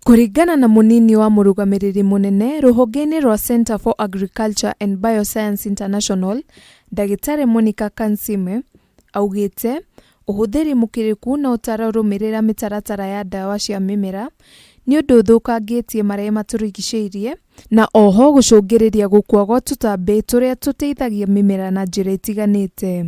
Kuringana na munini wa murugamiriri munene ruhongeni rwa Center for Agriculture and Bioscience International, Dagitari Monica Kansime augite uhuthiri mukiriku na utararumirira mitaratara ya dawa cia mimera ni undu uthukangitie maria maturigiceirie na oho gucungiriria gukua gwa tutambi turia tuteithagia mimera na njira itiganite.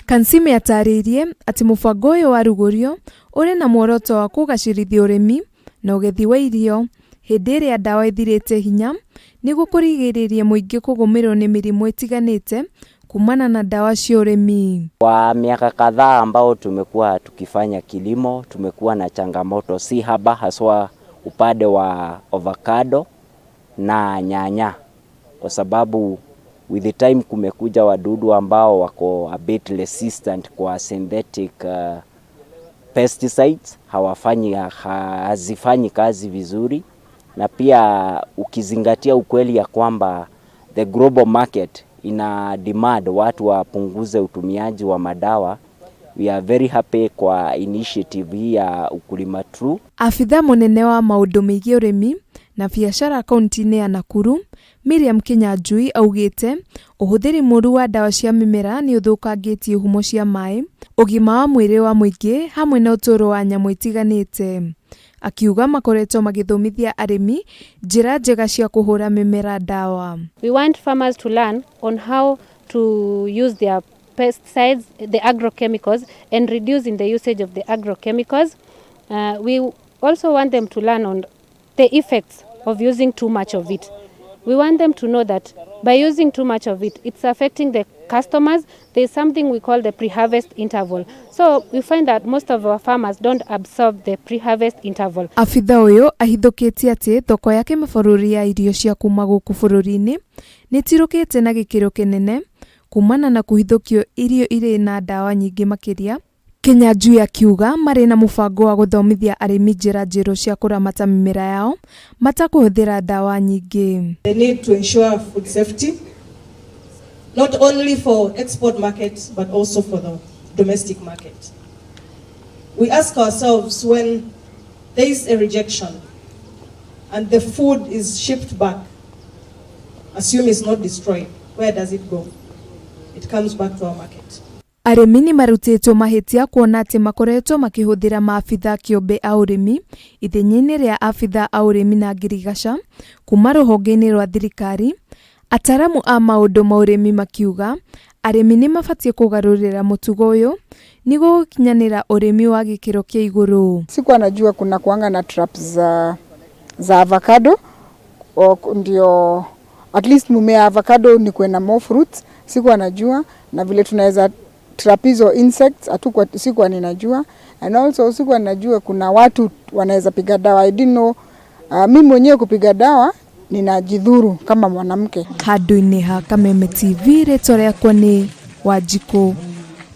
Kansime ataririe ati mubango uyu wa rugurio uri na muoroto wa kugacirithia urimi na ugethi wa irio hindi iria dawa ithirite hinya niguo kurigiriria muingi kugumirwo ni mirimu itiganite kumana na dawa cia urimi. Kwa miaka kadhaa ambao tumekuwa tukifanya kilimo, tumekuwa na changamoto si haba, haswa upande wa avocado na nyanya, kwa sababu with the time kumekuja wadudu ambao wako a bit resistant kwa synthetic pesticides, hazifanyi kazi vizuri, na pia ukizingatia ukweli ya kwamba the global market ina demand watu wapunguze utumiaji wa madawa. We are very happy kwa initiative hii ya Ukulima True. Afitha munene wa maundu megie urimi na biashara kaunti-ini ya Nakuru, Miriam Kinyanjui augite uhuthiri muru wa dawa cia mimera ni uthukangitie humo cia mai, ugima wa mwiri wa muingi hamwe na uturo wa nyamu itiganite. Akiuga makoretwo magithomithia arimi njira njega cia kuhura mimera dawa. We want farmers to learn on how to use their pesticides, the agrochemicals, and reducing the usage of the agrochemicals. We also want them to learn on the effects of using too much of it. We want them to know that by using too much of it, it's affecting the customers. There is something we call the pre-harvest interval. So we find that most of our farmers don't absorb the pre-harvest interval. Afitha uyu ahithukitie ati thoko yake mabũrũri ya irio cia kuma guku bũrũri-ini nitirukite na gikiro kinene kumana na kuhithukio irio iri na dawa nyingi makiria. Kinyanjui akiuga mari na mubango wa guthomithia arimi njira njeru cia kuramata mimera yao matakuhuthira dawa nyingi. They need to ensure food safety, not only for export markets but also for the domestic market. We ask ourselves, when there is a rejection and the food is shipped back, assume it's not destroyed, where does it go? It comes back to our market. Arimi ni marutitwo mahitia kuona ati makoretwo makihuthira maafitha kiombe a urimi ithinyini ria afitha a urimi na ngirigaca kuma ruhongeni rwa thirikari. Ataramu a maundu ma urimi makiuga arimi ni mabatie kugarurira mutugo uyu niguo gukinyanira urimi wa gikiro kia iguru. Sikuwa najua kuna kuanga na traps za avocado, ndio at least mumea avocado ni kuena more fruits. Sikuwa najua, na vile tunaweza trap hizo insects sikuwa ninajua, and also sikuwa najua kuna watu wanaweza piga dawa. I didn't know mimi mwenyewe kupiga dawa ninajidhuru kama mwanamke. Handu-ini ha Kameme TV, rĩtwa rĩakwa ni Wanjikũ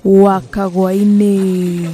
wa Kagwa-ini.